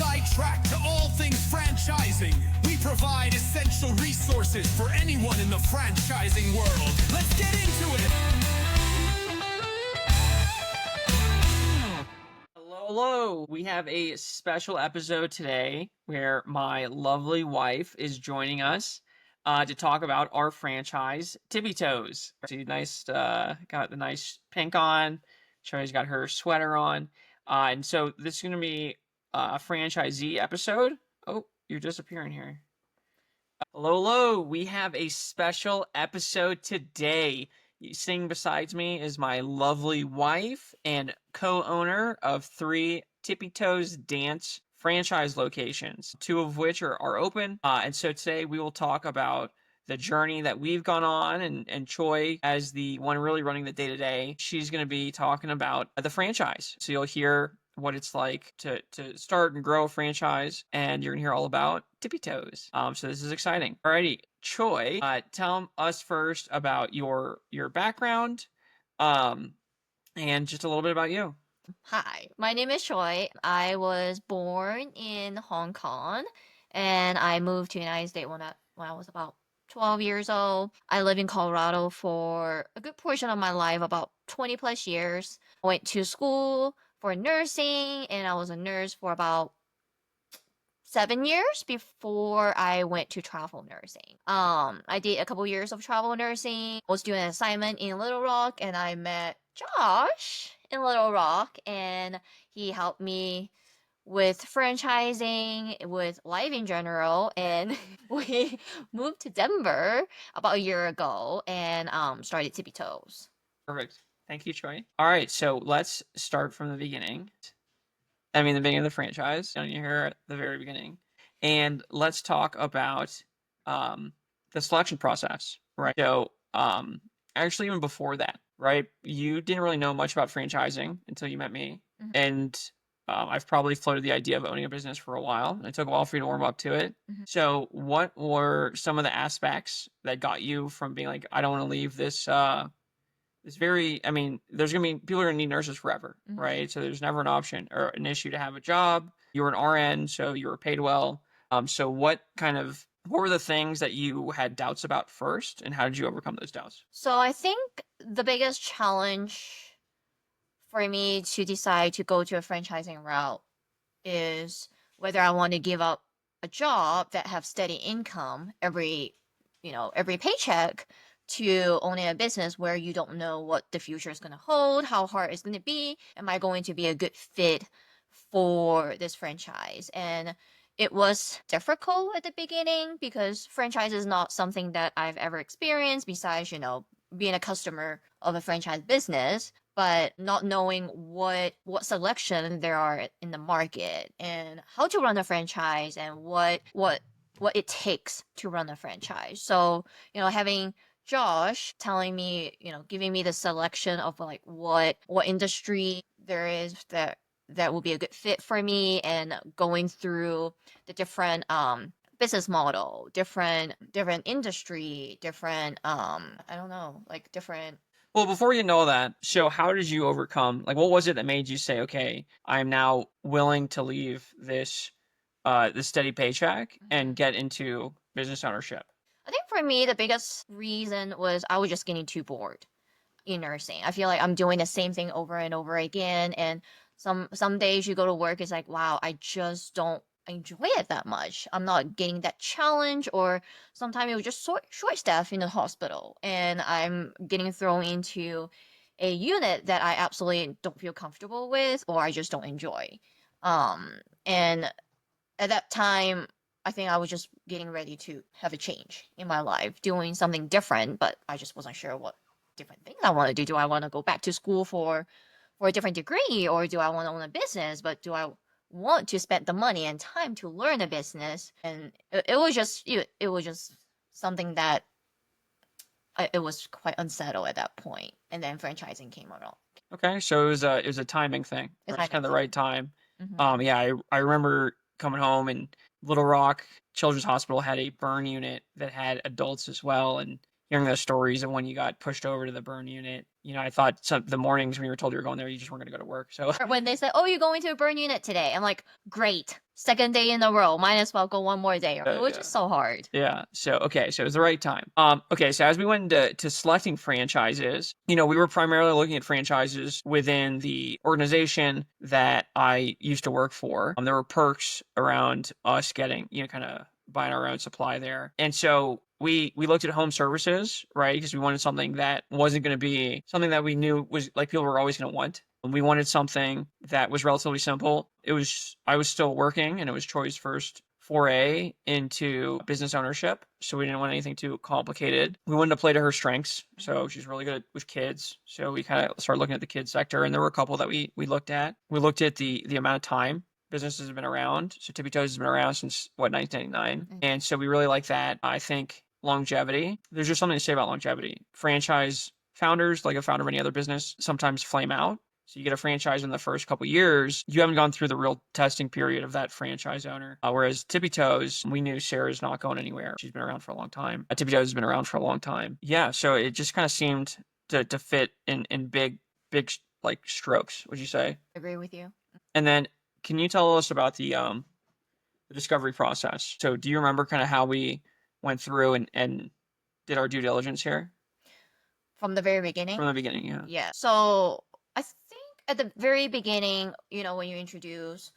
inside track to all things franchising. We provide essential resources for anyone in the franchising world. Let's get into it. Hello. We have a special episode today where my lovely wife is joining us to talk about our franchise, Tippi Toes. She's nice, got the nice pink on. Choi's got her sweater on. And so this is going to be a franchisee episode. Oh, you're disappearing here. Hello. We have a special episode today. Sitting beside me is my lovely wife and co-owner of 3 Tippi Toes Dance franchise locations, 2 of which are open. And so today we will talk about the journey that we've gone on, and Choi, as the one really running the day-to-day, she's going to be talking about the franchise. So you'll hear what it's like to start and grow a franchise, and you're gonna hear all about Tippi Toes. So this is exciting. Alrighty, Choi, tell us first about your background, and just a little bit about you. Hi, my name is Choi. I was born in Hong Kong, and I moved to the United States when I was about 12 years old. I lived in Colorado for a good portion of my life, about 20 plus years. I went to school for nursing, and I was a nurse for about 7 years before I went to travel nursing. I did a couple years of travel nursing. I was doing an assignment in Little Rock, and I met Josh in Little Rock, and he helped me with franchising, with life in general, and we moved to Denver about a year ago and started Tippi Toes. Perfect. Thank you, Choi. All right, so let's start from the beginning. The beginning of the franchise. You're here at the very beginning, and let's talk about the selection process, right? So, actually, even before that, right? You didn't really know much about franchising until you met me, and I've probably floated the idea of owning a business for a while. It took a while for you to warm up to it. So, what were some of the aspects that got you from being like, I don't want to leave this? There's gonna be people are gonna need nurses forever, right? So there's never an option or an issue to have a job. You were an RN, so you were paid well. So what were the things that you had doubts about first, and how did you overcome those doubts? So I think the biggest challenge for me to decide to go to a franchising route is whether I want to give up a job that have steady income every paycheck to owning a business where you don't know what the future is going to hold, how hard it's going to be. Am I going to be a good fit for this franchise? And it was difficult at the beginning because franchise is not something that I've ever experienced besides, being a customer of a franchise business, but not knowing what selection there are in the market and how to run a franchise and what it takes to run a franchise. So, having Josh telling me, giving me the selection of like what industry there is that will be a good fit for me, and going through the different business model, different industry, different I don't know, like different. Well, before we get into all that, so how did you overcome, like, what was it that made you say, okay, I'm now willing to leave this steady paycheck and get into business ownership? I think for me, the biggest reason was I was just getting too bored in nursing. I feel like I'm doing the same thing over and over again. And some days you go to work, it's like, wow, I just don't enjoy it that much. I'm not getting that challenge, or sometimes it was just short staff in the hospital, and I'm getting thrown into a unit that I absolutely don't feel comfortable with, or I just don't enjoy. And at that time, I think I was just getting ready to have a change in my life, doing something different, but I just wasn't sure what different things I want to do. Do I want to go back to school for a different degree, or do I want to own a business? But do I want to spend the money and time to learn a business? And it was just something that it was quite unsettled at that point. And then franchising came along. Okay, so it was a timing thing. It was kind of the right time. Yeah, I remember coming home, and Little Rock Children's Hospital had a burn unit that had adults as well, and hearing those stories of when you got pushed over to the burn unit. You know, I thought the mornings when you were told you were going there, you just weren't going to go to work. So Or when they said, "Oh, you're going to a burn unit today," I'm like, "Great, second day in a row. Might as well go one more day." It was just so hard. yeah. So okay, so it was the right time. Okay, so as we went into selecting franchises, you know, we were primarily looking at franchises within the organization that I used to work for. There were perks around us getting, you know, kind of buying our own supply there. And so we looked at home services, right? Because we wanted something that wasn't going to be something that we knew was like people were always going to want. We wanted something that was relatively simple. I was still working, and it was Choi's first foray into business ownership. So we didn't want anything too complicated. We wanted to play to her strengths. So she's really good with kids. So we kind of started looking at the kids sector, and there were a couple that we looked at. We looked at the amount of time businesses have been around. So Tippi Toes has been around since 1999. And so we really like that. I think longevity, there's just something to say about longevity. Franchise founders, like a founder of any other business, sometimes flame out. So you get a franchise in the first couple years, you haven't gone through the real testing period of that franchise owner. Whereas Tippi Toes, we knew Sarah's not going anywhere. She's been around for a long time. Tippi Toes has been around for a long time. Yeah, so it just kind of seemed to fit in big like strokes, would you say? I agree with you. And then can you tell us about the discovery process? So do you remember kind of how we went through and did our due diligence here? From the very beginning? From the beginning, yeah. Yeah. So I think at the very beginning, you know, when you introduce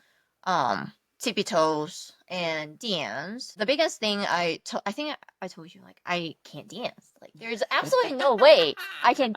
Tippi Toes and dance, the biggest thing I think I told you, like, I can't dance. Like, there's absolutely no way I can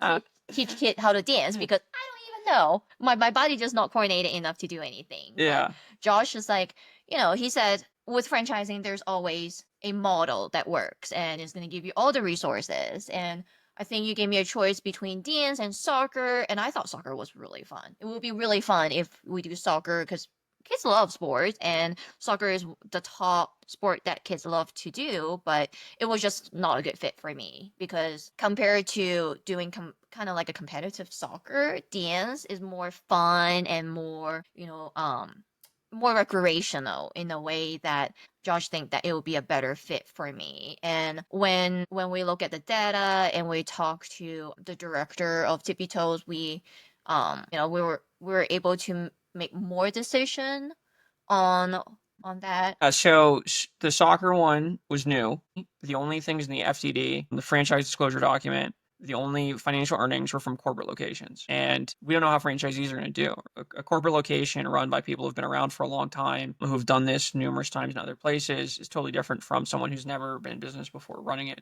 teach kid how to dance because I don't even know. My body just not coordinated enough to do anything. Yeah. But Josh is like, you know, he said with franchising, there's always a model that works and is going to give you all the resources. And I think you gave me a choice between dance and soccer, and I thought soccer was really fun. It would be really fun if we do soccer because kids love sports, and soccer is the top sport that kids love to do, but it was just not a good fit for me because compared to doing kind of like a competitive soccer, dance is more fun and more, you know, more recreational in a way that Josh think that it would be a better fit for me. And when we look at the data and we talk to the director of Tippi Toes, we you know, we were able to make more decision on that. So the soccer one was new. The only things in the FDD, the franchise disclosure document, the only financial earnings were from corporate locations. And we don't know how franchisees are going to do. A corporate location run by people who've been around for a long time, who've done this numerous times in other places, is totally different from someone who's never been in business before running it.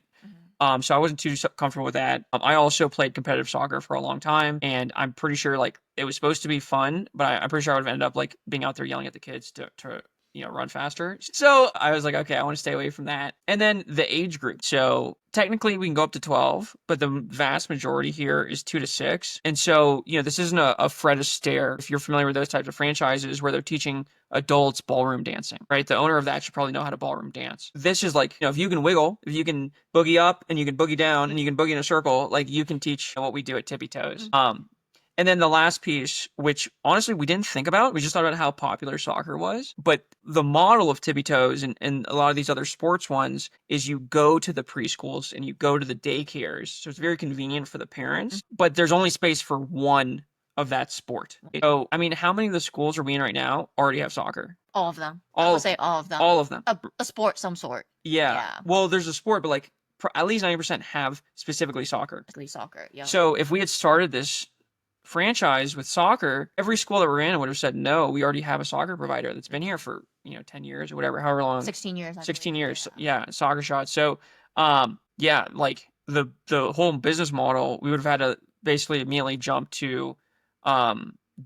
So I wasn't too comfortable with that. I also played competitive soccer for a long time, and I'm pretty sure like it was supposed to be fun, but I'm pretty sure I would have ended up like being out there yelling at the kids to you know, run faster. So I was like, okay, I want to stay away from that. And then the age group. So technically we can go up to 12, but the vast majority here is 2 to 6. And so, you know, this isn't a Fred Astaire, if you're familiar with those types of franchises where they're teaching adults ballroom dancing, right? The owner of that should probably know how to ballroom dance. This is like, you know, if you can wiggle, if you can boogie up and you can boogie down and you can boogie in a circle, like you can teach what we do at Tippi Toes. And then the last piece, which honestly we didn't think about, we just thought about how popular soccer was. But the model of Tippi Toes and a lot of these other sports ones is you go to the preschools and you go to the daycares. So it's very convenient for the parents, but there's only space for one of that sport. So, I mean, how many of the schools are we in right now already have soccer? All of them. I would say all of them. All of them. A sport, some sort. Yeah. Well, there's a sport, but like at least 90% have specifically soccer. Specifically soccer, yeah. So if we had started this franchise with soccer, every school that we're in would have said, no, we already have a soccer provider that's been here for, you know, 10 years or whatever, however long. 16 years. 16 years. Yeah. Soccer shot. So, yeah, like the whole business model, we would have had to basically immediately jump to,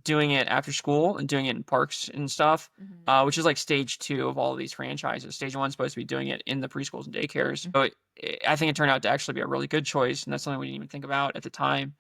doing it after school and doing it in parks and stuff, which is like stage 2 of all of these franchises. Stage 1 is supposed to be doing it in the preschools and daycares. So I think it turned out to actually be a really good choice. And that's something we didn't even think about at the time.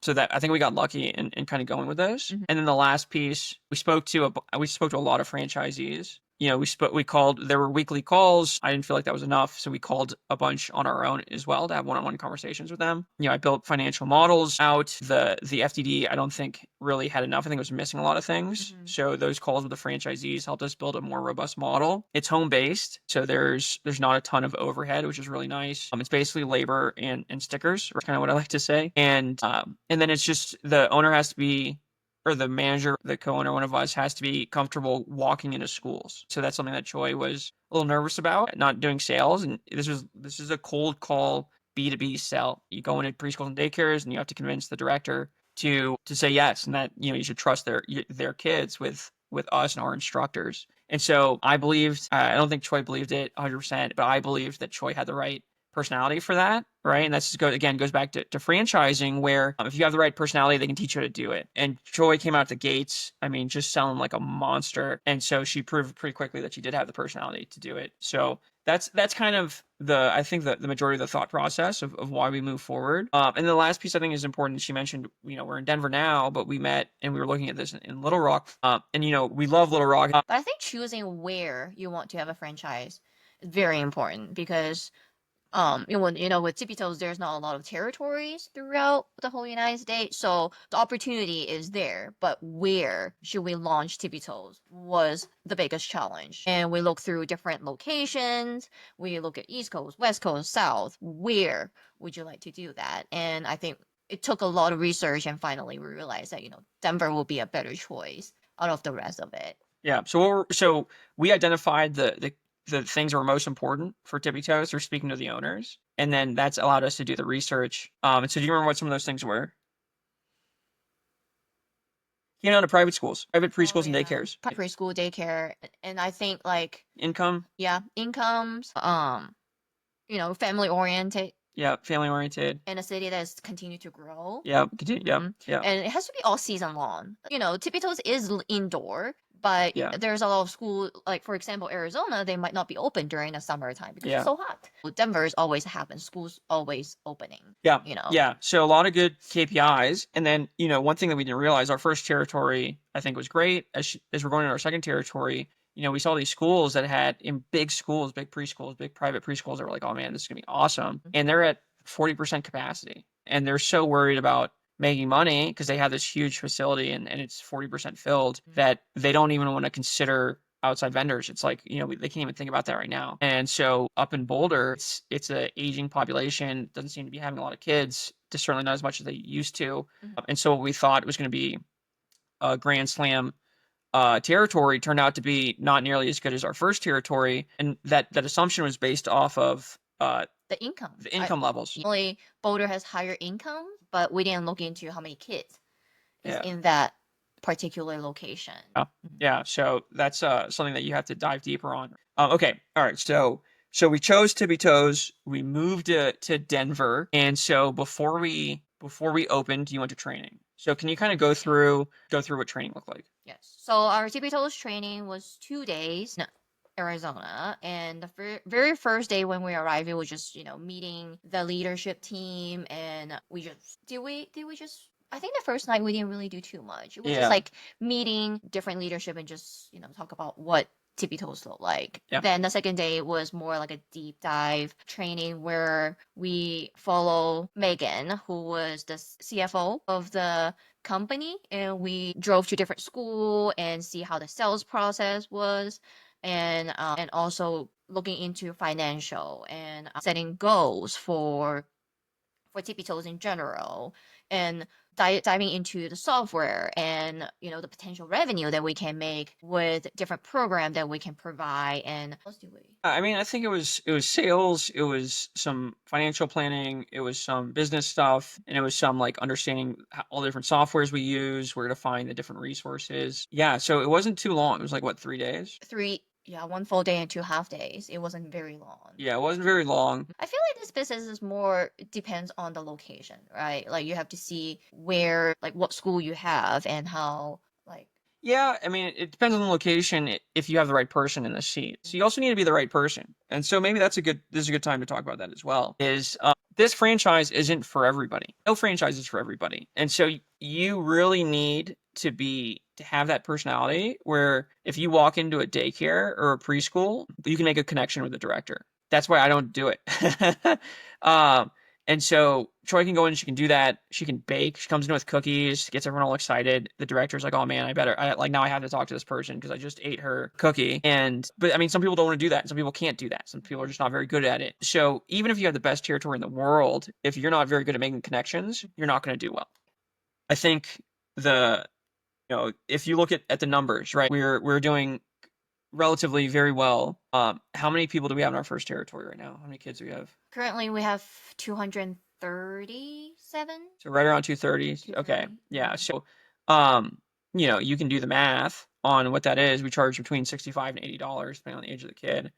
So that I think we got lucky in kind of going with those. And then the last piece, we spoke to a lot of franchisees. there were weekly calls. I didn't feel like that was enough. So we called a bunch on our own as well to have one-on-one conversations with them. I built financial models out. The FDD, I don't think really had enough. I think it was missing a lot of things. So those calls with the franchisees helped us build a more robust model. It's home-based. So there's not a ton of overhead, which is really nice. It's basically labor and stickers, or kind of what I like to say. And then it's just the owner has to be, or the manager, the co-owner, one of us has to be comfortable walking into schools. So that's something that Choi was a little nervous about, not doing sales. And this is a cold call B2B sell. You go into preschools and daycares and you have to convince the director to say yes, and that you should trust their kids with us and our instructors. And so I believed, I don't think Choi believed it 100%, but I believed that Choi had the right personality for that, right? And that's goes back to franchising, where if you have the right personality, they can teach you how to do it. And Choi came out the gates, just selling like a monster. And so she proved pretty quickly that she did have the personality to do it. So that's kind of I think the majority of the thought process of why we move forward. And the last piece I think is important. She mentioned, we're in Denver now, but we met and we were looking at this in Little Rock. And we love Little Rock. But I think choosing where you want to have a franchise is very important, because with Tippi Toes, there's not a lot of territories throughout the whole United States, so the opportunity is there. But where should we launch Tippi Toes was the biggest challenge. And we look through different locations. We look at East Coast, West Coast, South. Where would you like to do that? And I think it took a lot of research, and finally we realized that Denver will be a better choice out of the rest of it. Yeah. So we identified the things that were most important for Tippi Toes. We're speaking to the owners, and then that's allowed us to do the research. And so do you remember what some of those things were? To private schools, private preschools and daycares. Preschool, daycare, and I think income. Yeah, incomes. Family oriented. Yeah, family oriented. In a city that's continued to grow. Yeah, continue. Yeah. And it has to be all season long. Tippi Toes is indoor, but there's a lot of school, like for example, Arizona, they might not be open during the summertime because it's so hot. Denver's always happens. Schools always opening. Yeah. Yeah. So a lot of good KPIs. And then, one thing that we didn't realize, our first territory, I think, was great. As we're going to our second territory, we saw these schools that had in big schools, big preschools, big private preschools that were like, oh man, this is gonna be awesome. And they're at 40% capacity. And they're so worried about making money because they have this huge facility and it's 40% filled that they don't even want to consider outside vendors. It's like, they can't even think about that right now. And so up in Boulder, it's an aging population, doesn't seem to be having a lot of kids, just certainly not as much as they used to. And so what we thought was going to be a Grand Slam territory turned out to be not nearly as good as our first territory. And that assumption was based off of the income. The income levels. Only Boulder has higher income, but we didn't look into how many kids is in that particular location. Yeah. So that's something that you have to dive deeper on. Okay. All right. So we chose Tippi Toes. We moved to Denver. And so before we opened, you went to training. So can you kind of go through what training looked like? Yes. So our Tippi Toes training was 2 days in Arizona, and the very first day when we arrived, it was just meeting the leadership team, and I think the first night we didn't really do too much. It was just like meeting different leadership and just talk about what Tippi Toes look like. Then the second day was more like a deep dive training where we follow Megan, who was the CFO of the company, and we drove to different school and see how the sales process was, and also looking into financial and setting goals for Tippi Toes in general, and diving into the software and the potential revenue that we can make with different programs that we can provide. And what else do we? I think it was sales, it was some financial planning, it was some business stuff, and it was some like understanding all the different softwares we use, where to find the different resources. Yeah, so it wasn't too long. It was like what, 3 days? 1 full day and 2 half days. It wasn't very long. Yeah, it wasn't very long. I feel like this business is more depends on the location, right? Like you have to see where, like what school you have and how, like. Yeah, it depends on the location if you have the right person in the seat. So you also need to be the right person. And so maybe this is a good time to talk about that as well. This franchise isn't for everybody. No franchise is for everybody. And so you really need to be to have that personality where if you walk into a daycare or a preschool, you can make a connection with the director. That's why I don't do it. And so Choi can go in, she can do that. She can bake. She comes in with cookies, gets everyone all excited. The director's like, oh man, now I have to talk to this person because I just ate her cookie. But I mean, some people don't want to do that. Some people can't do that. Some people are just not very good at it. So even if you have the best territory in the world, if you're not very good at making connections, you're not going to do well. I think if you look at the numbers, right, we're doing relatively very well. How many people do we have in our first territory right now? How many kids do we have? Currently, we have 237. So right around 230. Okay. 230. Yeah. Mhm. So, you can do the math on what that is. We charge between $65 and $80, depending on the age of the kid.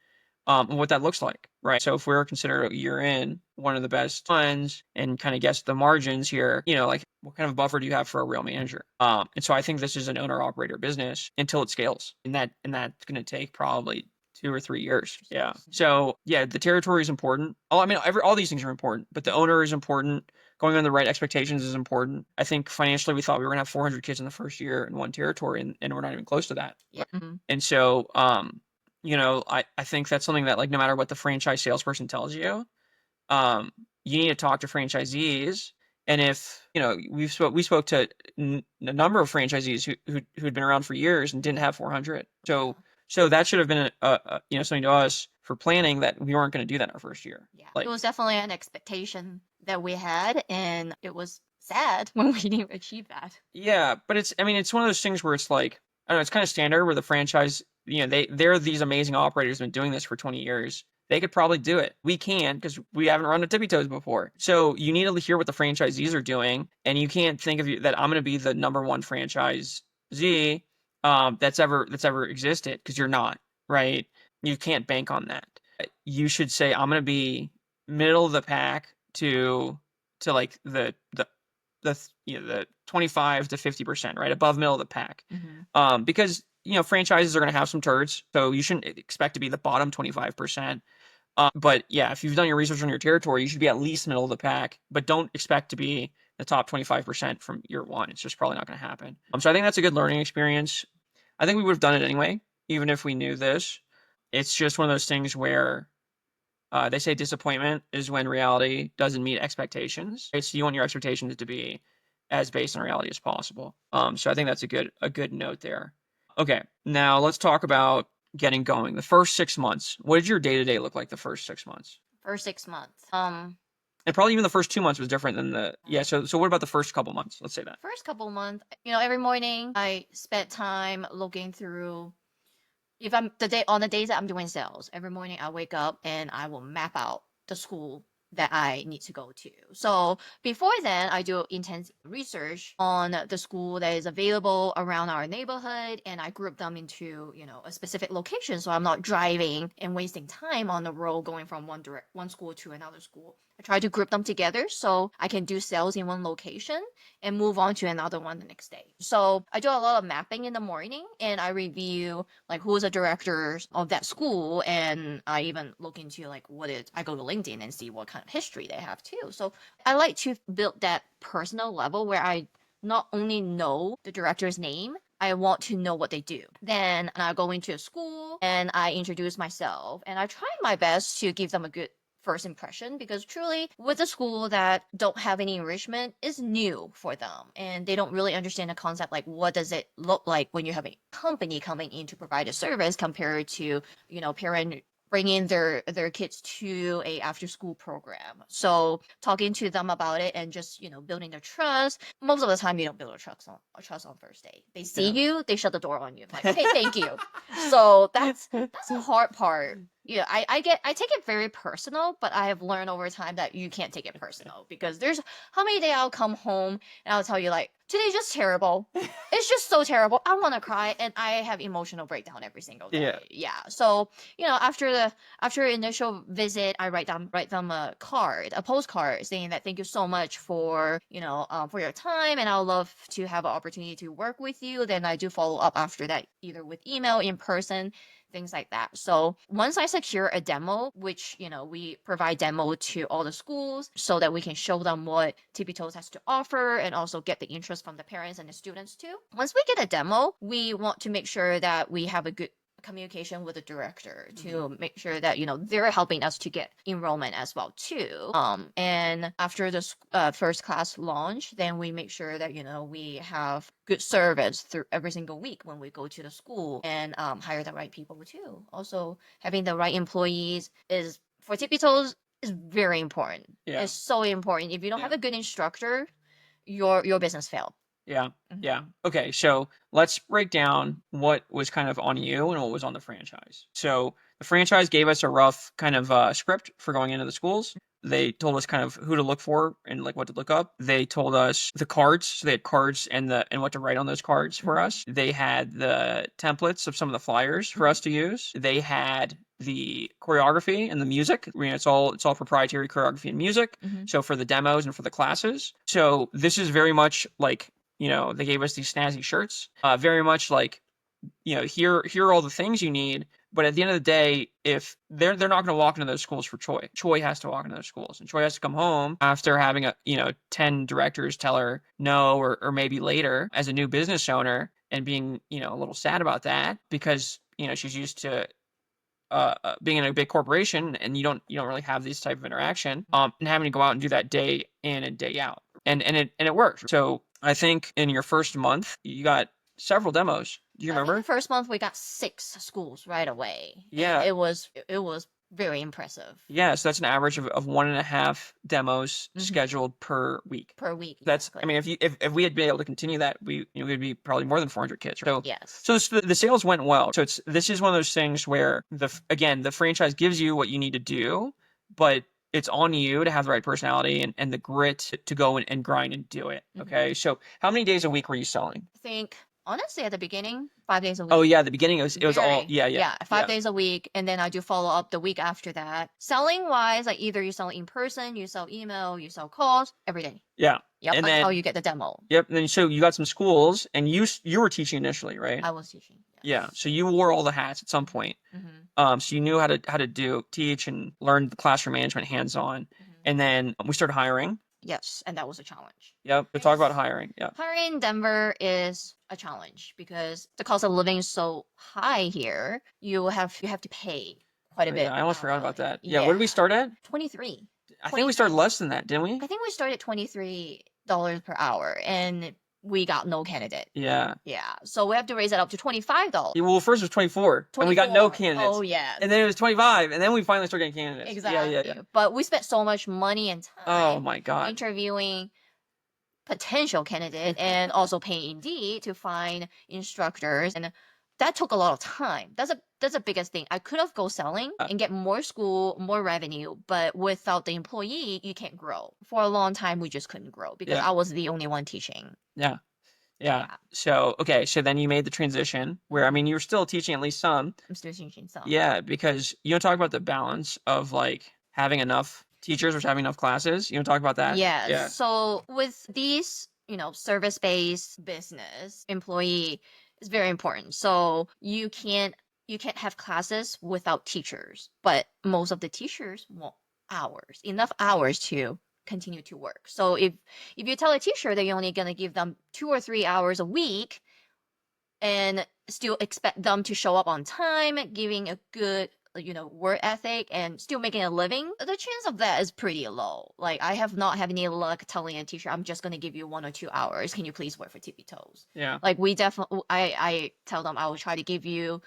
And what that looks like, right? So if we're considered a year in, one of the best ones, and kind of guess the margins here, like what kind of buffer do you have for a real manager? And so I think this is an owner operator business until it scales, and that's going to take probably 2 or 3 years. Yeah. So yeah, the territory is important. All these things are important, but the owner is important. Going on the right expectations is important. I think financially, we thought we were gonna have 400 kids in the first year in one territory, and we're not even close to that. Yeah. Mm-hmm. And so, I think that's something that, like, no matter what the franchise salesperson tells you, you need to talk to franchisees. And if we spoke to a number of franchisees who'd been around for years and didn't have 400. So that should have been something to us for planning, that we weren't going to do that in our first year. Yeah, Like, it was definitely an expectation that we had, and it was sad when we didn't achieve that. yeah, but it's one of those things where it's like, I don't know, it's kind of standard where the franchise, they're these amazing operators who've been doing this for 20 years. They could probably do it. We can, because we haven't run a Tippi Toes before. So you need to hear what the franchisees are doing, and you can't think of that I'm going to be the number one franchisee that's ever existed, because you're not, right? You can't bank on that. You should say, I'm going to be middle of the pack to like the 25 to 50%, right? Above middle of the pack. Mm-hmm. Because franchises are going to have some turds, so you shouldn't expect to be the bottom 25%. But yeah, if you've done your research on your territory, you should be at least middle of the pack, but don't expect to be the top 25% from year one. It's just probably not going to happen. So I think that's a good learning experience. I think we would have done it anyway, even if we knew this. It's just one of those things where they say disappointment is when reality doesn't meet expectations. Right? So you want your expectations to be as based on reality as possible. So I think that's a good note there. Okay, now let's talk about getting going. The first 6 months. What did your day-to-day look like the first 6 months? First 6 months. And probably even the first 2 months was different than so what about the first couple months? Let's say that. First couple months, every morning I spent time looking through, if I'm on the days that I'm doing sales, every morning I wake up and I will map out the school that I need to go to. So before then, I do intense research on the school that is available around our neighborhood, and I group them into, a specific location, so I'm not driving and wasting time on the road going from one school to another school. I try to group them together so I can do sales in one location and move on to another one the next day. So I do a lot of mapping in the morning, and I review like who's the directors of that school, and I even look into I go to LinkedIn and see what kind of history they have too. So I like to build that personal level where I not only know the director's name, I want to know what they do. Then I go into a school and I introduce myself, and I try my best to give them a good first impression, because truly with a school that don't have any enrichment is new for them, and they don't really understand the concept, like what does it look like when you have a company coming in to provide a service compared to parent bringing their kids to a after school program. So talking to them about it and just building their trust. Most of the time you don't build a trust on first day. They see you, they shut the door on you, like, hey, thank you. So that's the hard part. I take it very personal, but I have learned over time that you can't take it personal, because there's how many days I'll come home and I'll tell you, like, today's just terrible. It's just so terrible. I want to cry, and I have emotional breakdown every single day. Yeah. So after initial visit, I write them a postcard saying that thank you so much for your time, and I'll love to have an opportunity to work with you. Then I do follow up after that, either with email, in person, things like that. So once I secure a demo, which, we provide demo to all the schools so that we can show them what Tippi Toes has to offer and also get the interest from the parents and the students too. Once we get a demo, we want to make sure that we have a good communication with the director to make sure that they're helping us to get enrollment as well too. And after the first class launch, then we make sure that we have good service through every single week when we go to the school, and hire the right people too. Also, having the right employees is for Tippi Toes is very important. Yeah. It's so important. If you don't have a good instructor, your business failed. Yeah. Yeah. Okay. So let's break down what was kind of on you and what was on the franchise. So the franchise gave us a rough kind of script for going into the schools. They told us kind of who to look for and like what to look up. They told us the cards. So they had cards and what to write on those cards for us. They had the templates of some of the flyers for us to use. They had the choreography and the music. I mean, it's all proprietary choreography and music. So for the demos and for the classes. So this is very much like, they gave us these snazzy shirts, very much like, here are all the things you need. But at the end of the day, if they're not going to walk into those schools for Choi. Choi has to walk into those schools, and Choi has to come home after having 10 directors tell her no, or maybe later as a new business owner, and being, a little sad about that because, she's used to being in a big corporation, and you don't really have this type of interaction, and having to go out and do that day in and day out, and it worked. So I think in your first month you got several demos. Do you remember? The first month we got 6 schools right away. Yeah, it was very impressive. Yeah, so that's an average of 1.5 demos scheduled per week. Per week. That's exactly. I mean, if we had been able to continue that, we'd be probably more than 400 kids. So yes. So the sales went well. So this is one of those things where the franchise gives you what you need to do, but it's on you to have the right personality and the grit to go and grind and do it. Okay. So how many days a week were you selling? I think honestly at the beginning 5 days a week. Oh yeah, the beginning it was all 5 days a week, and then I do follow up the week after that. Selling wise, like either you sell in person, you sell email, you sell calls every day. Yeah. Yep, and until then you get the demo. Yep. And then so you got some schools, and you were teaching initially, right? I was teaching. Yes. Yeah. So you wore all the hats at some point. So you knew how to teach and learn the classroom management hands on, and then we started hiring. Yes, and that was a challenge. Yep. So talk about hiring. Yeah. Hiring in Denver is a challenge because the cost of living is so high here. You have to pay quite a bit. Yeah, I almost forgot about that. Yeah. What did we start at? 23. I think we started less than that, didn't we? I think we started $23 per hour, and we got no candidate. Yeah. Yeah. So we have to raise it up to $25. Yeah, well, first it was 24, and we got no candidates. Oh yeah. And then it was 25, and then we finally started getting candidates. Exactly. Yeah. But we spent so much money and time. Oh my God. Interviewing potential candidate and also paying Indeed to find instructors, and that took a lot of time. That's the biggest thing. I could have go selling and get more school, more revenue, but without the employee, you can't grow. For a long time, we just couldn't grow because I was the only one teaching. Yeah. So, okay. So then you made the transition where, I mean, you were still teaching at least some. I'm still teaching some. Yeah. Because you don't talk about the balance of like having enough teachers or having enough classes. You don't talk about that. Yeah. So with these, service-based business employee is very important. So you can't have classes without teachers, but most of the teachers want enough hours to continue to work. So if you tell a teacher that you're only going to give them 2 or 3 hours a week and still expect them to show up on time, giving a good work ethic and still making a living, the chance of that is pretty low. Like I have not had any luck telling a teacher, I'm just going to give you 1 or 2 hours. Can you please work for Tippi Toes? Yeah. Like we definitely, I tell them I will try to give you,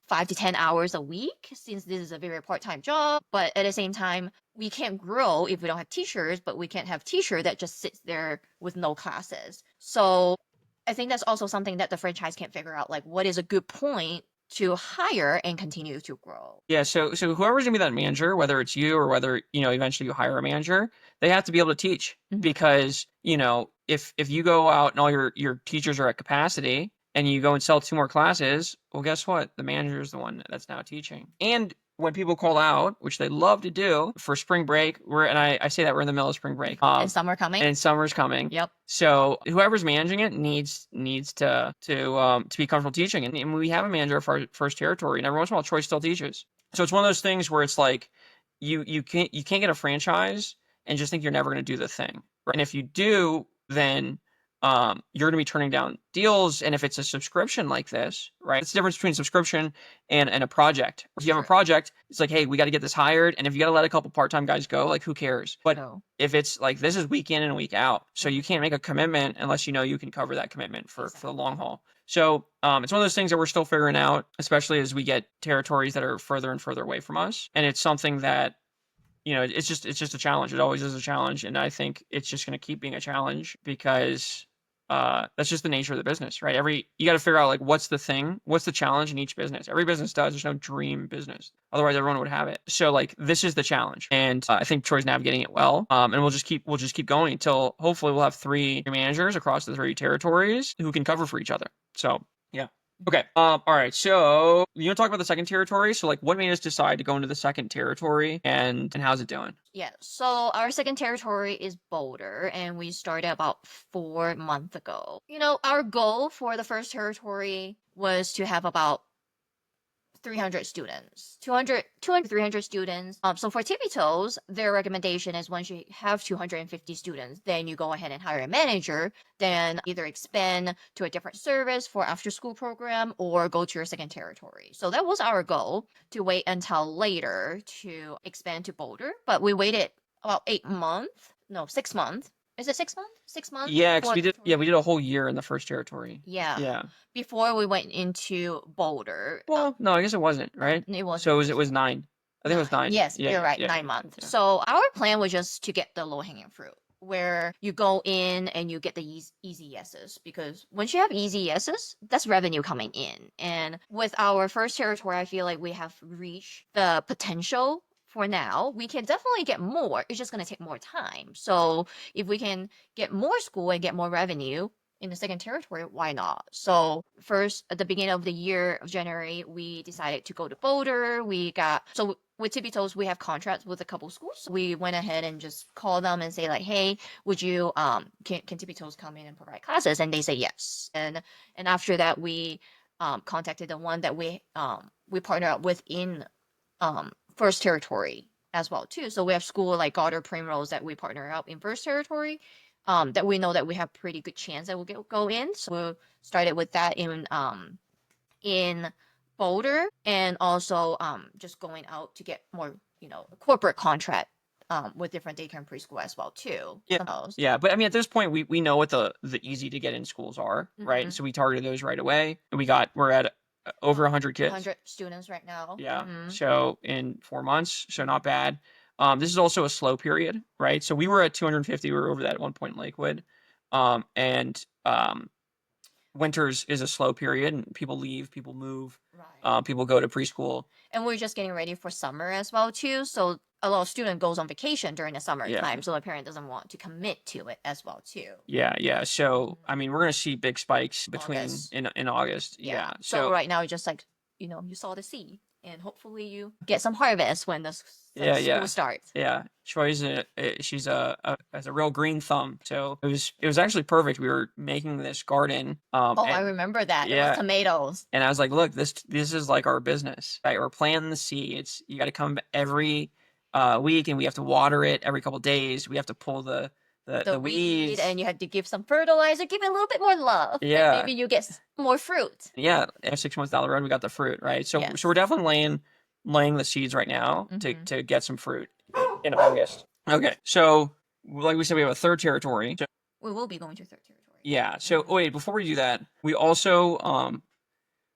5 to 10 hours a week since this is a very part-time job. But at the same time, we can't grow if we don't have teachers, but we can't have teacher that just sits there with no classes. So I think that's also something that the franchise can't figure out, like what is a good point to hire and continue to grow. Yeah. So whoever's gonna be that manager, whether it's you or whether, eventually you hire a manager, they have to be able to teach because, if you go out and all your teachers are at capacity and you go and sell 2 more classes, well, guess what? The manager is the one that's now teaching. And when people call out, which they love to do for spring break, I say that we're in the middle of spring break. And summer coming. And summer's coming. Yep. So whoever's managing it needs to be comfortable teaching. And we have a manager for our first territory, and every once in a while, Choi still teaches. So it's one of those things where it's like you can't get a franchise and just think you're never going to do the thing. Right? And if you do, then you're going to be turning down deals. And if it's a subscription like this, right, it's the difference between subscription and a project. If you have a project, it's like, hey, we got to get this hired. And if you got to let a couple part-time guys go, like, who cares? But if it's like, this is week in and week out, so you can't make a commitment unless you know you can cover that commitment for the long haul. So it's one of those things that we're still figuring out, especially as we get territories that are further and further away from us. And it's something that, it's just a challenge. It always is a challenge. And I think it's just going to keep being a challenge because that's just the nature of the business, right? You got to figure out, like, what's the challenge in each business. Every business does. There's no dream business. Otherwise everyone would have it. So, like, this is the challenge. And I think Troy's navigating it well. And we'll just keep going until hopefully we'll have 3 managers across the 3 territories who can cover for each other. So, yeah. Okay. All right. So you want to talk about the second territory? So, like, what made us decide to go into the second territory, and how's it doing? Yeah. So our second territory is Boulder, and we started about 4 months ago. Our goal for the first territory was to have about 300 students, 200, 300 students. So for Tippi Toes, their recommendation is once you have 250 students, then you go ahead and hire a manager, then either expand to a different service for after school program or go to your second territory. So that was our goal, to wait until later to expand to Boulder. But we waited about 6 months. Is it 6 months? 6 months? Yeah, because we did a whole year in the first territory. Yeah. Before we went into Boulder. Well, no, I guess it wasn't, right? It wasn't. So it was 9. I think it was 9. Yes, you're right. 9 months. Yeah. So our plan was just to get the low-hanging fruit, where you go in and you get the easy yeses. Because once you have easy yeses, that's revenue coming in. And with our first territory, I feel like we have reached the potential. For now, we can definitely get more. It's just going to take more time. So if we can get more school and get more revenue in the second territory, why not? So first, at the beginning of the year of January, we decided to go to Boulder. So with Tippi Toes, we have contracts with a couple schools. We went ahead and just called them and say, like, hey, would you, can Tippi Toes come in and provide classes? And they say yes. And after that, we contacted the one that we partner up with in first territory as well too. So we have school like Goddard Primrose that we partner up in first territory, that we know that we have pretty good chance that we'll go in. So we started with that in Boulder, and also just going out to get more corporate contract with different daycare and preschool as well too. Yeah. But I mean, at this point, we know what the easy to get in schools are, right? So we targeted those right away. We're at over 100 kids. 100 students right now. Yeah. So in 4 months, so not bad. This is also a slow period, right? So we were at 250. We were over that at one point in Lakewood. And winters is a slow period, and people leave, people move, people go to preschool. And we're just getting ready for summer as well too. So a lot of student goes on vacation during the summer time, so the parent doesn't want to commit to it as well too. Yeah. So I mean, we're gonna see big spikes in August. Yeah. So right now, just like you saw the seed, and hopefully you get some harvest when the school starts. Yeah, Choi's has a real green thumb, so it was actually perfect. We were making this garden. I remember that. Yeah, it was tomatoes. And I was like, look, this is like our business, right? We're planting the seeds. You got to come every week, and we have to water it every couple days. We have to pull the weeds, and you have to give some fertilizer, give it a little bit more love. Yeah, maybe you get more fruit. Yeah, 6 months down the road, we got the fruit, right? So we're definitely laying the seeds right now to get some fruit in August. Okay, so like we said, we have a third territory. So, we will be going to third territory. Yeah. So wait, before we do that, we also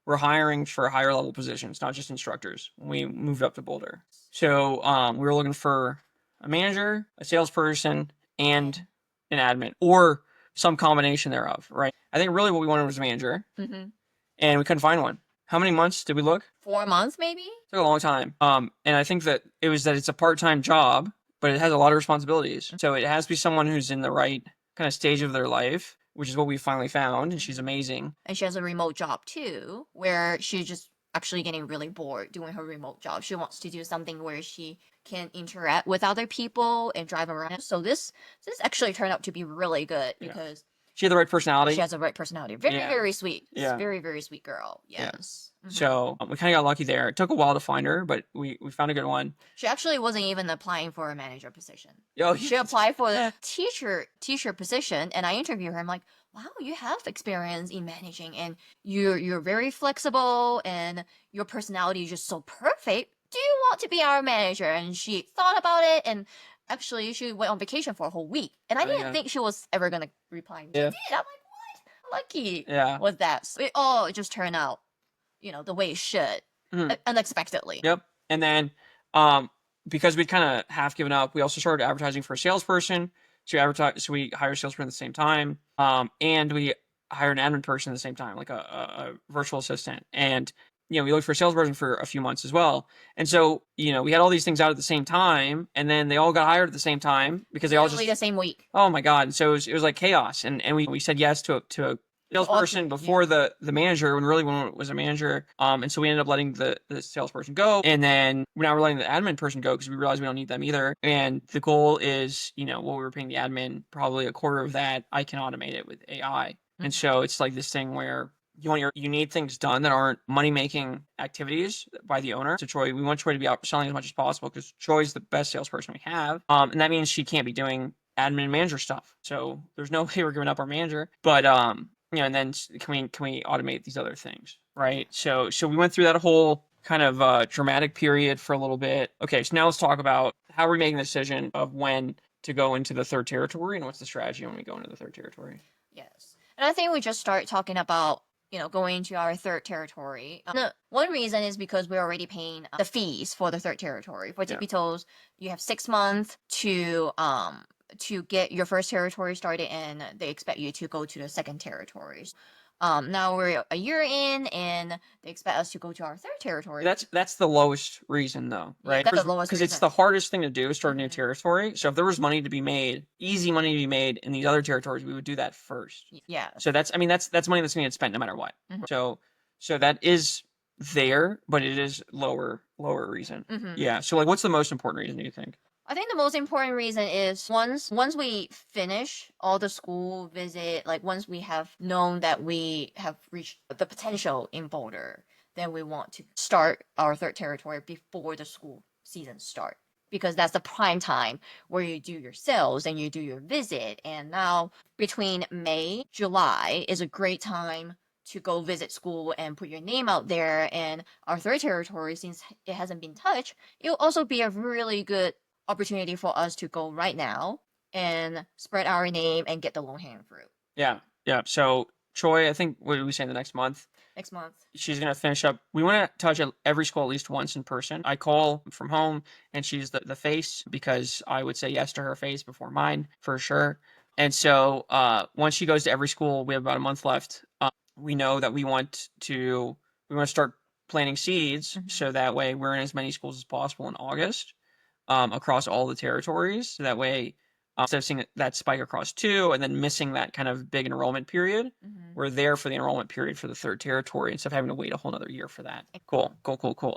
we're hiring for higher level positions, not just instructors. We moved up to Boulder. So we were looking for a manager, a salesperson, and an admin, or some combination thereof, right? I think really what we wanted was a manager, and we couldn't find one. How many months did we look? 4 months, maybe? It took a long time. And I think that it's a part-time job, but it has a lot of responsibilities. So it has to be someone who's in the right kind of stage of their life, which is what we finally found, and she's amazing. And she has a remote job too, where she just actually getting really bored doing her remote job. She wants to do something where she can interact with other people and drive around. So this actually turned out to be really good because she had the right personality. she has the right personality. Very, Yeah. very sweet. Yeah. Very, very sweet girl. Yeah. Yes. So we kind of got lucky there. It took a while to find her, but we found a good one. She actually wasn't even applying for a manager position. Oh, She applied for the teacher position, and I interviewed her. I'm like, wow, you have experience in managing, and you're very flexible, and your personality is just so perfect. Do you want to be our manager? And she thought about it, and actually she went on vacation for a whole week, and I didn't think she was ever gonna reply. She did. I'm like, what? Lucky was that. So it just turned out, the way it should, unexpectedly. Yep. And then because we'd kind of half given up, we also started advertising for a salesperson. So we hired a salesperson at the same time, and we hired an admin person at the same time, like a virtual assistant. And we looked for a salesperson for a few months as well. And so we had all these things out at the same time, and then they all got hired at the same time because they all just the same week. Oh my god! And so it was like chaos, and we said yes to a salesperson before the manager, when it was a manager. And so we ended up letting the salesperson go, and then now we're letting the admin person go because we realized we don't need them either. And the goal is, what we were paying the admin, probably a quarter of that, I can automate it with AI. And so it's like this thing where you need things done that aren't money-making activities by the owner. So we want Choi to be out selling as much as possible because Choi's the best salesperson we have. And that means she can't be doing admin and manager stuff. So there's no way we're giving up our manager. But and then can we automate these other things, right? So we went through that whole kind of dramatic period for a little bit. Okay, so now let's talk about how we're making the decision of when to go into the third territory and what's the strategy when we go into the third territory. Yes. And I think we just start talking about, going into our third territory. One reason is because we're already paying the fees for the third territory. For Tippi Toes, you have 6 months to get your first territory started, and they expect you to go to the second territories. Now we're a year in, and they expect us to go to our third territory. That's the lowest reason, though, right? That's the lowest because it's the hardest thing to do, start a new territory. So if there was money to be made, easy money to be made in these other territories, we would do that first. Yeah. So that's money that's going to get spent no matter what. So that is there, but it is lower reason. Yeah. So what's the most important reason, do you think? I think the most important reason is once we finish all the school visit, once we have known that we have reached the potential in Boulder, then we want to start our third territory before the school season start. Because that's the prime time where you do your sales and you do your visit. And now between May, July is a great time to go visit school and put your name out there. And our third territory, since it hasn't been touched, it'll also be a really good opportunity for us to go right now and spread our name and get the low-hanging fruit. Yeah. So Choi, I think, what did we say, the next month? Next month. She's going to finish up. We want to touch every school at least once in person. I call from home, and she's the face because I would say yes to her face before mine, for sure. And so once she goes to every school, we have about a month left. We know that we want to start planting seeds so that way we're in as many schools as possible in August. Across all the territories. So that way, instead of seeing that spike across 2 and then missing that kind of big enrollment period, we're there for the enrollment period for the third territory instead of having to wait a whole nother year for that. Cool.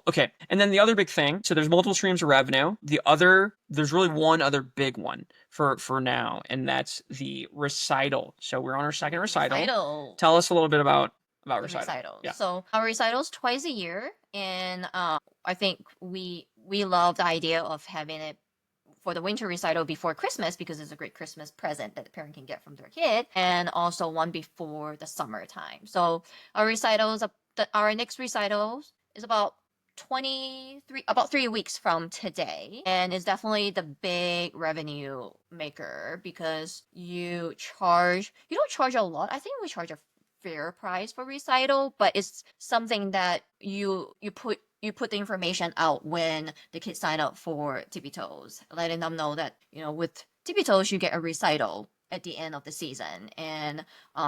Okay. And then the other big thing, so there's multiple streams of revenue. There's really one other big one for now, and that's the recital. So we're on our second recital. Tell us a little bit about recital. Yeah. So our recitals twice a year, and I think we love the idea of having it for the winter recital before Christmas because it's a great Christmas present that the parent can get from their kid, and also one before the summertime. So our next recital is about 3 weeks from today, and it's definitely the big revenue maker because you don't charge a lot. I think we charge a fair price for recital, but it's something that you put the information out when the kids sign up for Tippi Toes, letting them know that, with Tippi Toes, you get a recital at the end of the season, and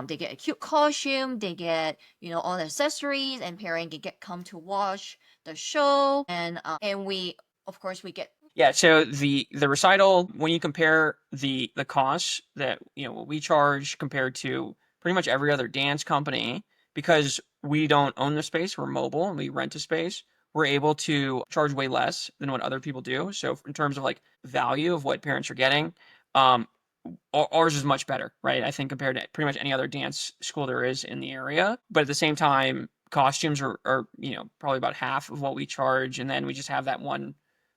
they get a cute costume, they get, all the accessories, and parents can come to watch the show, and we, of course, we get. Yeah, so the recital, when you compare the costs that, what we charge compared to pretty much every other dance company, because we don't own the space, we're mobile and we rent a space, we're able to charge way less than what other people do. So in terms of like value of what parents are getting, um, ours is much better, right? I think compared to pretty much any other dance school there is in the area. But at the same time, costumes are probably about half of what we charge, and then we just have that one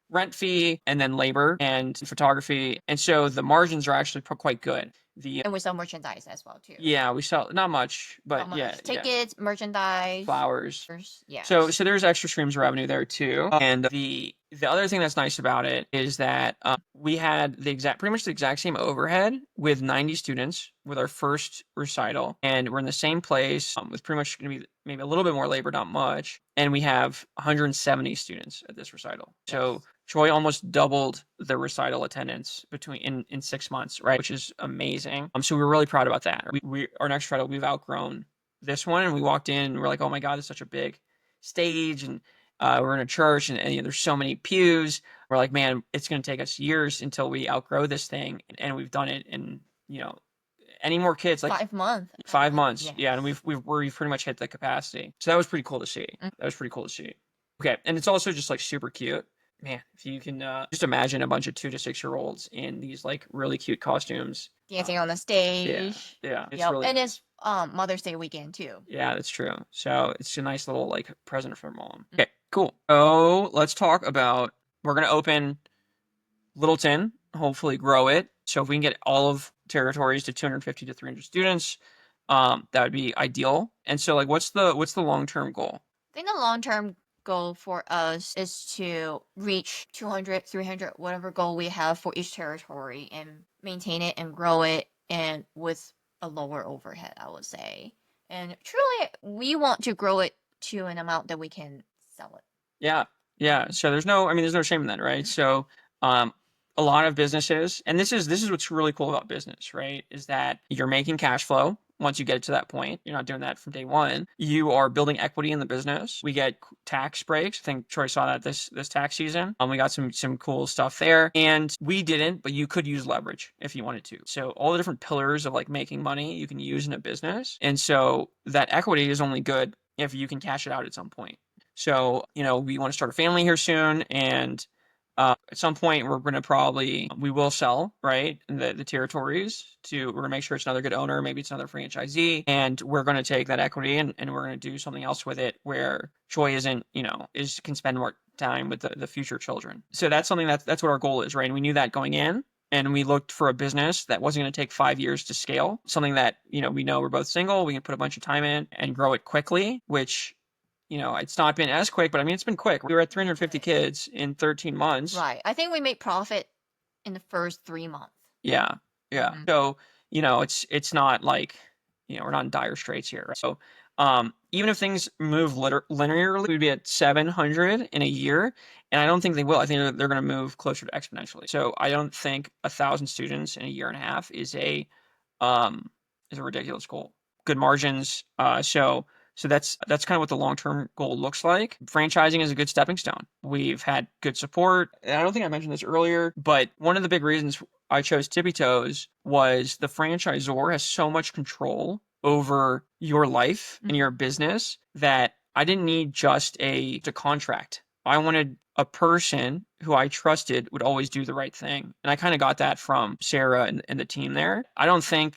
rent fee and then labor and photography, and so the margins are actually quite good. The And we sell merchandise as well too. Yeah, we sell not much, but Not yeah, much. Tickets, merchandise, flowers. yes. So there's extra streams of revenue there too. And the other thing that's nice about it is that we had pretty much the exact same overhead with 90 students with our first recital, and we're in the same place with pretty much going to be maybe a little bit more labor, not much, and we have 170 students at this recital. So Choi almost doubled the recital attendance in 6 months, right? Which is amazing. So we were really proud about that. Our next recital, we've outgrown this one, and we walked in and we're like, oh my God, it's such a big stage, and we're in a church, and there's so many pews. We're like, man, it's going to take us years until we outgrow this thing, and we've done it in any more kids, like 5 months. 5 months. Yes. Yeah, and we've pretty much hit the capacity. So that was pretty cool to see. That was pretty cool to see. Okay, and it's also just like super cute. Man, if you can just imagine a bunch of 2 to 6-year-olds in these like really cute costumes Dancing on the stage. Yeah, it's Yep. really And it's Mother's Day weekend too. Yeah, that's true. So it's a nice little like present for mom. Okay, cool. So let's talk about, we're gonna open Littleton, hopefully grow it. So if we can get all of territories to 250 to 300 students, that would be ideal. And so like, what's the long-term goal? I think the long-term goal for us is to reach 200, 300, whatever goal we have for each territory, and maintain it and grow it, and with a lower overhead, I would say. And truly, we want to grow it to an amount that we can sell it. Yeah. So there's no shame in that, right? So, a lot of businesses, and this is what's really cool about business, right? Is that you're making cash flow once you get to that point. You're not doing that from day one. You are building equity in the business. We get tax breaks. I think Troy saw that this tax season. We got some cool stuff there, and we didn't, but you could use leverage if you wanted to. So all the different pillars of like making money you can use in a business, and so that equity is only good if you can cash it out at some point. So, we want to start a family here soon, and at some point we will sell, right, the territories we're going to make sure it's another good owner, maybe it's another franchisee, and we're going to take that equity and we're going to do something else with it where Choi can spend more time with the future children. So that's something that's what our goal is, right? And we knew that going in. And we looked for a business that wasn't going to take 5 years to scale, something that, we know we're both single, we can put a bunch of time in and grow it quickly, which, it's not been as quick, but it's been quick. We were at 350 kids in 13 months. Right. I think we made profit in the first 3 months. Yeah. Mhm. So, it's not like, we're not in dire straits here. Right? So, even if things move linearly, we'd be at 700 in a year. And I don't think they will. I think they're going to move closer to exponentially. So I don't think 1,000 students in a year and a half is a ridiculous goal. Good margins. So that's kind of what the long-term goal looks like. Franchising is a good stepping stone. We've had good support. And I don't think I mentioned this earlier, but one of the big reasons I chose Tippi Toes was the franchisor has so much control over your life and your business that I didn't need just a contract. I wanted a person who I trusted would always do the right thing. And I kind of got that from Sarah and the team there. I don't think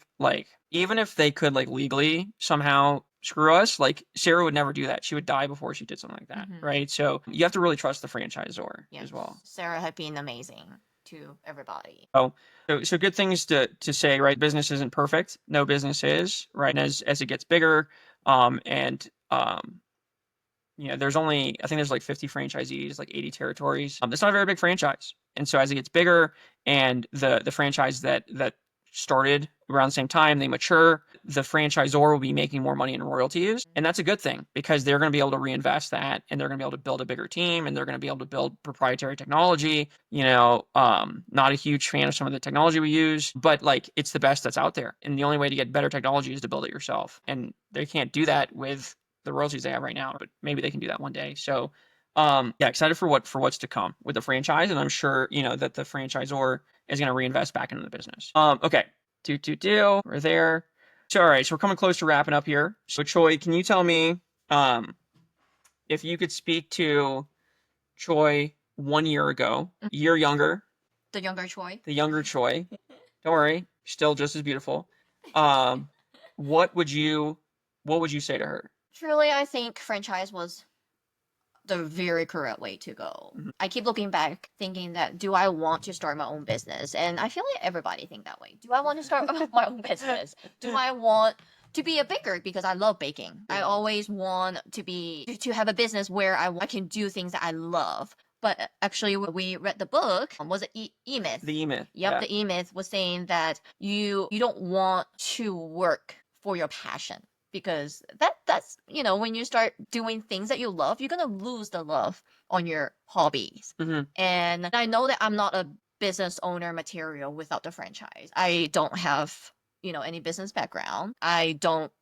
even if they could legally somehow screw us, Sarah would never do that. She would die before she did something like that, right? So you have to really trust the franchisor as well. Sarah had been amazing to everybody. So good things to say, right? Business isn't perfect. No business is, right? And as it gets bigger, there's only, I think there's 50 franchisees, 80 territories. It's not a very big franchise. And so as it gets bigger and the franchise that started around the same time, they mature, the franchisor will be making more money in royalties. And that's a good thing because they're going to be able to reinvest that, and they're going to be able to build a bigger team, and they're going to be able to build proprietary technology. Not a huge fan of some of the technology we use, but it's the best that's out there. And the only way to get better technology is to build it yourself. And they can't do that with the royalties they have right now, but maybe they can do that one day. So excited for what's to come with the franchise. And I'm sure, that the franchisor is going to reinvest back into the business. Okay. We're there. So, all right. So we're coming close to wrapping up here. So Choi, can you tell me Um, if you could speak to Choi 1 year ago, year younger, The younger Choi. the younger Choi, don't worry, still just as beautiful. Um, what would you say to her? Truly, I think franchise was the very correct way to go. Mhm. I keep looking back thinking that do I want to start my own business? And I feel like everybody think that way. Do I want to start my own business? Do I want to be a baker because I love baking? I always want to have a business where I can do things that I love. But actually, when we read the book, was it E-Myth? The E-Myth. Yep, Yeah. the E-Myth was saying that you don't want to work for your passion because that's when you start doing things that you love, you're gonna lose the love on your hobbies. Mhm. And I know that I'm not a business owner material without the franchise. I don't have any business background. I don't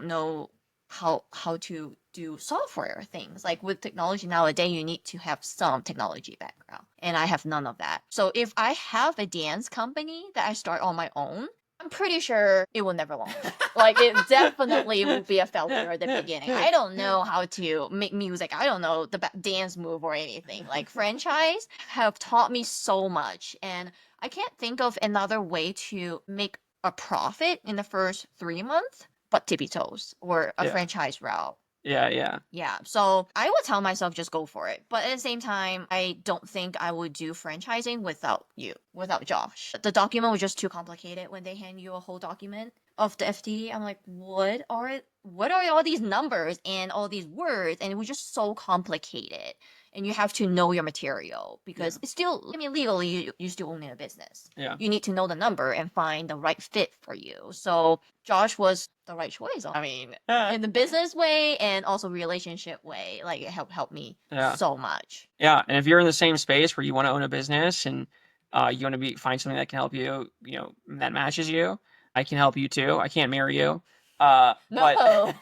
know how to do software things. Like with technology nowadays, you need to have some technology background, and I have none of that. So if I have a dance company that I start on my own, I'm pretty sure it will never launch. Like it definitely will be a failure at the beginning. I don't know how to make music. I don't know the dance move or anything. Like franchise have taught me so much, and I can't think of another way to make a profit in the first 3 months but Tippy Toes or a Yeah. franchise route. Yeah. Yeah, so I would tell myself just go for it. But at the same time, I don't think I would do franchising without Josh. The document was just too complicated when they hand you a whole document of the FTD. I'm like, what are all these numbers and all these words? And it was just so complicated. And you have to know your material because it's still, I mean, legally, you still own a business. Yeah. You need to know the number and find the right fit for you. So Josh was the right choice. I mean, in the business way and also relationship way, like it helped me Yeah. so much. Yeah, and if you're in the same space where you want to own a business and you want to find something that can help you, that matches you, I can help you too. I can't marry you, but No.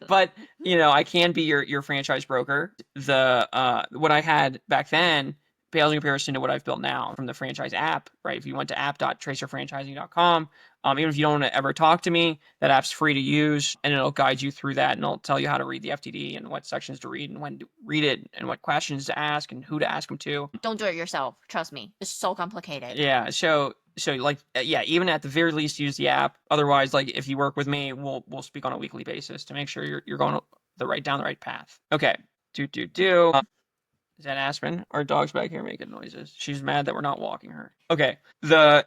but I can be your franchise broker. What I had back then pales in comparison to what I've built now from the franchise app, right? If you went to app.tracerfranchising.com, even if you don't want to ever talk to me, that app's free to use and it'll guide you through that and it'll tell you how to read the FTD and what sections to read and when to read it and what questions to ask and who to ask them to. Don't do it yourself. Trust me. It's so complicated. Yeah. So like, yeah, even at the very least, use the app. Otherwise, like if you work with me, we'll speak on a weekly basis to make sure you're going down the right path. Okay. Is that Aspen? Our dog's back here making noises. She's mad that we're not walking her. Okay. So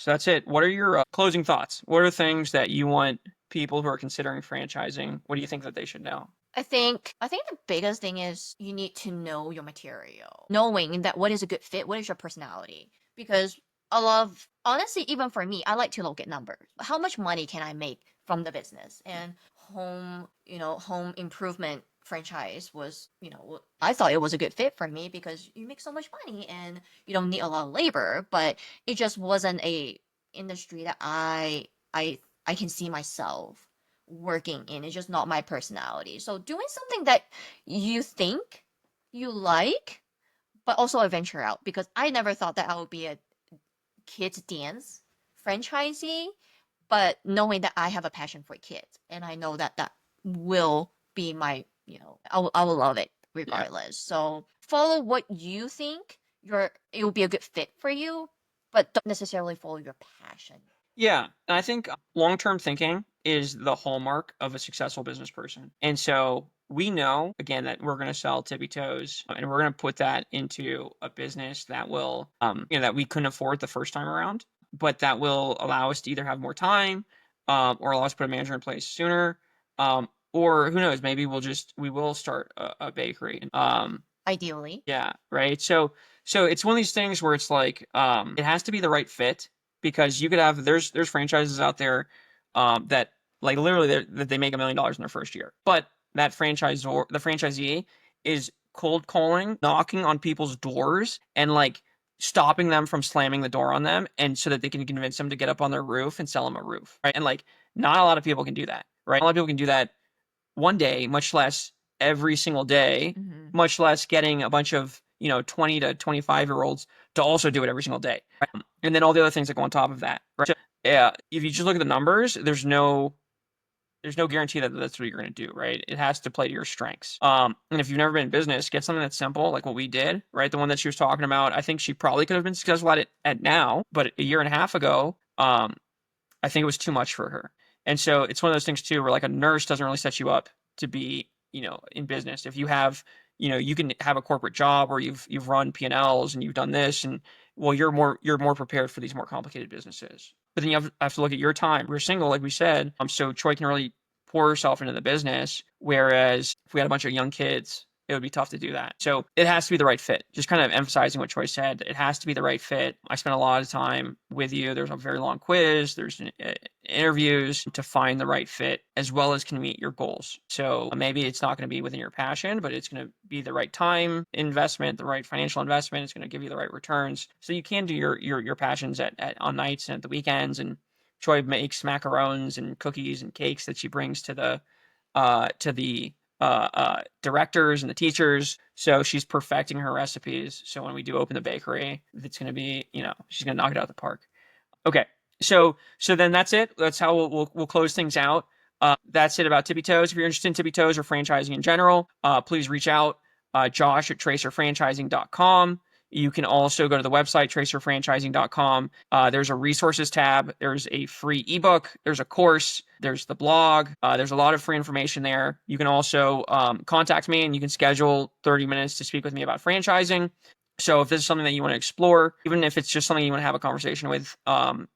that's it. What are your closing thoughts? What are things that you want people who are considering franchising? What do you think that they should know? I think the biggest thing is you need to know your material. Knowing that what is a good fit, what is your personality. Because honestly, even for me, I like to look at numbers. How much money can I make from the business? And home improvement franchise was, I thought it was a good fit for me because you make so much money and you don't need a lot of labor, but it just wasn't a industry that I can see myself working in. It's just not my personality. So doing something that you think you like, but also a venture out, because I never thought that I would be a kids dance franchisee, but knowing that I have a passion for kids and I know that will be my, I will love it regardless. So follow what you think it will be a good fit for you, but don't necessarily follow your passion. Yeah, and I think long-term thinking is the hallmark of a successful business person. And so we know, again, that we're going to sell Tippy Toes and we're going to put that into a business that will, that we couldn't afford the first time around, but that will allow us to either have more time or allow us to put a manager in place sooner. Or who knows, maybe we will start a bakery. Ideally. Yeah, right. So it's one of these things where it's like it has to be the right fit because you could have there's franchises out there that like literally that they make $1 million in their first year, but the franchisee is cold calling, knocking on people's doors, and like stopping them from slamming the door on them, and so that they can convince them to get up on their roof and sell them a roof, right? And like not a lot of people can do that, right? A lot of people can do that one day, much less every single day, much less getting a bunch of 20 to 25-year-olds to also do it every single day, right? And then all the other things that go on top of that, right? So, yeah, if you just look at the numbers, there's no there's no guarantee that that's what you're going to do, right? It has to play to your strengths. And if you've never been in business, get something that's simple, like what we did, right? The one that she was talking about, I think she probably could have been successful at it at now, but a year and a half ago, I think it was too much for her. And so it's one of those things too, where like a nurse doesn't really set you up to be, in business. If you have, you can have a corporate job where you've run P&Ls and you've done this, and well, you're more prepared for these more complicated businesses. But then you have to look at your time. We're single, like we said, so Choi can really pour herself into the business. Whereas if we had a bunch of young kids, it would be tough to do that. So it has to be the right fit. Just kind of emphasizing what Choi said. It has to be the right fit. I spent a lot of time with you. There's a very long quiz. There's interviews to find the right fit, as well as can meet your goals. So maybe it's not going to be within your passion, but it's going to be the right time investment, the right financial investment. It's going to give you the right returns. So you can do your passions on nights and at the weekends. And Choi makes macarons and cookies and cakes that she brings to the directors and the teachers. So she's perfecting her recipes. So when we do open the bakery, it's going to be, she's going to knock it out of the park. Okay. So then that's it. That's how we'll close things out. That's it about Tippi Toes. If you're interested in Tippi Toes or franchising in general, please reach out. Josh at tracerfranchising.com. You can also go to the website, tracerfranchising.com. There's a resources tab. There's a free ebook. There's a course. There's the blog. There's a lot of free information there. You can also contact me and you can schedule 30 minutes to speak with me about franchising. So if this is something that you want to explore, even if it's just something you want to have a conversation with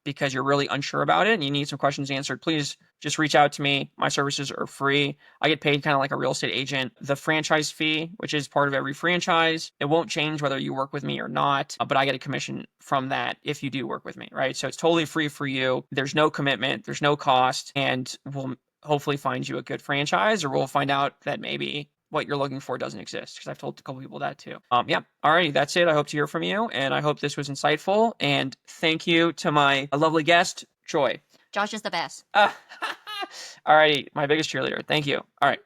because you're really unsure about it and you need some questions answered, please just reach out to me. My services are free. I get paid kind of like a real estate agent. The franchise fee, which is part of every franchise, it won't change whether you work with me or not, but I get a commission from that if you do work with me, right? So it's totally free for you. There's no commitment. There's no cost. And we'll hopefully find you a good franchise, or we'll find out that maybe what you're looking for doesn't exist, because I've told a couple people that too. Yeah. Alrighty, that's it. I hope to hear from you, and I hope this was insightful. And thank you to my lovely guest, Choi. Josh is the best. Alrighty, my biggest cheerleader. Thank you. All right.